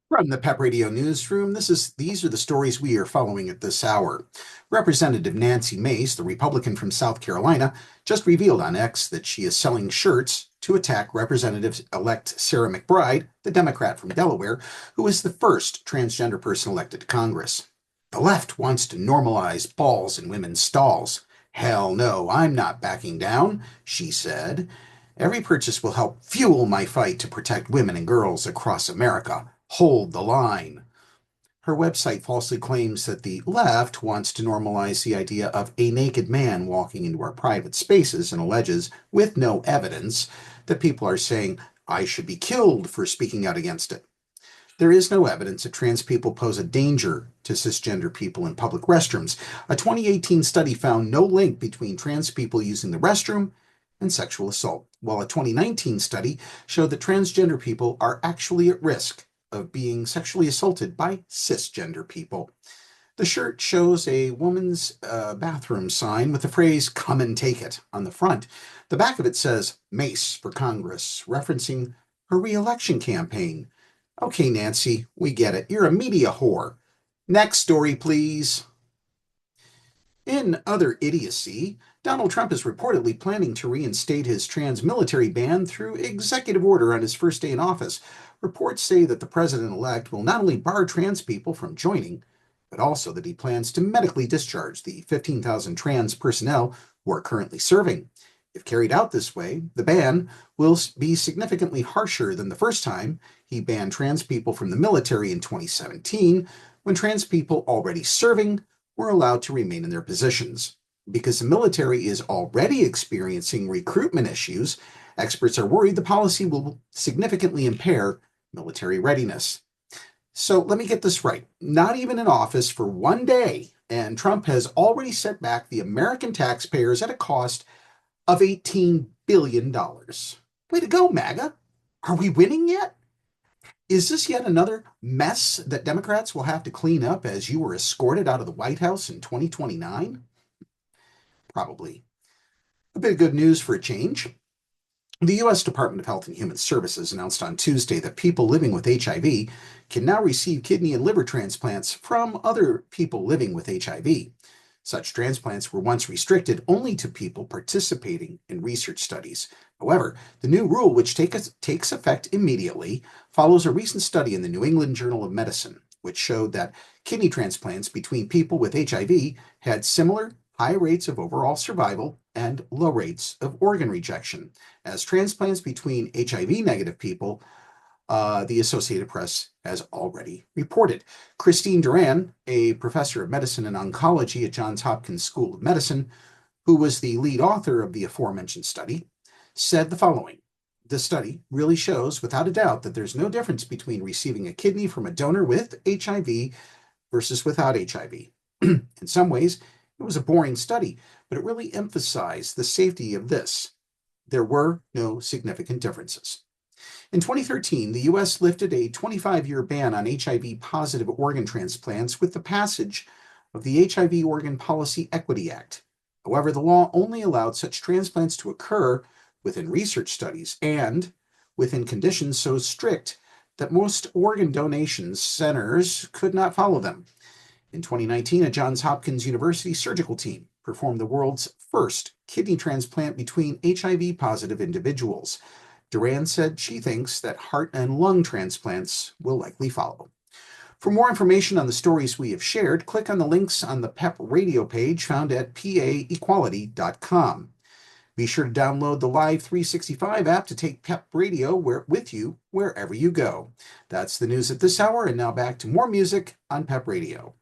From the Pep Radio Newsroom, these are the stories we are following at this hour. Representative Nancy Mace, the Republican from South Carolina, just revealed on X that she is selling shirts to attack Representative-elect Sarah McBride, the Democrat from Delaware, who is the first transgender person elected to Congress. The left wants to normalize balls in women's stalls. Hell no, I'm not backing down, she said. Every purchase will help fuel my fight to protect women and girls across America. Hold the line. Her website falsely claims that the left wants to normalize the idea of a naked man walking into our private spaces and alleges, with no evidence, that people are saying, I should be killed for speaking out against it. There is no evidence that trans people pose a danger to cisgender people in public restrooms. A 2018 study found no link between trans people using the restroom and sexual assault, while a 2019 study showed that transgender people are actually at risk of being sexually assaulted by cisgender people. The shirt shows a woman's bathroom sign with the phrase, come and take it, on the front. The back of it says, Mace for Congress, referencing her re-election campaign. Okay, Nancy, we get it. You're a media whore. Next story, please. In other idiocy, Donald Trump is reportedly planning to reinstate his trans military ban through executive order on his first day in office. Reports say that the president-elect will not only bar trans people from joining, but also that he plans to medically discharge the 15,000 trans personnel who are currently serving. If carried out this way, the ban will be significantly harsher than the first time he banned trans people from the military in 2017, when trans people already serving were allowed to remain in their positions. Because the military is already experiencing recruitment issues, experts are worried the policy will significantly impair military readiness. So let me get this right. Not even in office for one day, and Trump has already set back the American taxpayers at a cost of $18 billion. Way to go, MAGA. Are we winning yet? Is this yet another mess that Democrats will have to clean up as you were escorted out of the White House in 2029? Probably. A bit of good news for a change. The U.S. Department of Health and Human Services announced on Tuesday that people living with HIV can now receive kidney and liver transplants from other people living with HIV. Such transplants were once restricted only to people participating in research studies. However, the new rule, which takes effect immediately, follows a recent study in the New England Journal of Medicine, which showed that kidney transplants between people with HIV had similar high rates of overall survival and low rates of organ rejection, as transplants between HIV-negative people, the Associated Press has already reported. Christine Duran, a professor of medicine and oncology at Johns Hopkins School of Medicine, who was the lead author of the aforementioned study, said the following. The study really shows, without a doubt, that there's no difference between receiving a kidney from a donor with HIV versus without HIV. In some ways, it was a boring study, but it really emphasized the safety of this. There were no significant differences. In 2013, the U.S. lifted a 25-year ban on HIV-positive organ transplants with the passage of the HIV Organ Policy Equity Act. However, the law only allowed such transplants to occur within research studies and within conditions so strict that most organ donation centers could not follow them. In 2019, a Johns Hopkins University surgical team performed the world's first kidney transplant between HIV-positive individuals. Duran said she thinks that heart and lung transplants will likely follow. For more information on the stories we have shared, click on the links on the PEP radio page found at paequality.com. Be sure to download the Live 365 app to take PEP Radio with you wherever you go. That's the news at this hour, and now back to more music on PEP Radio.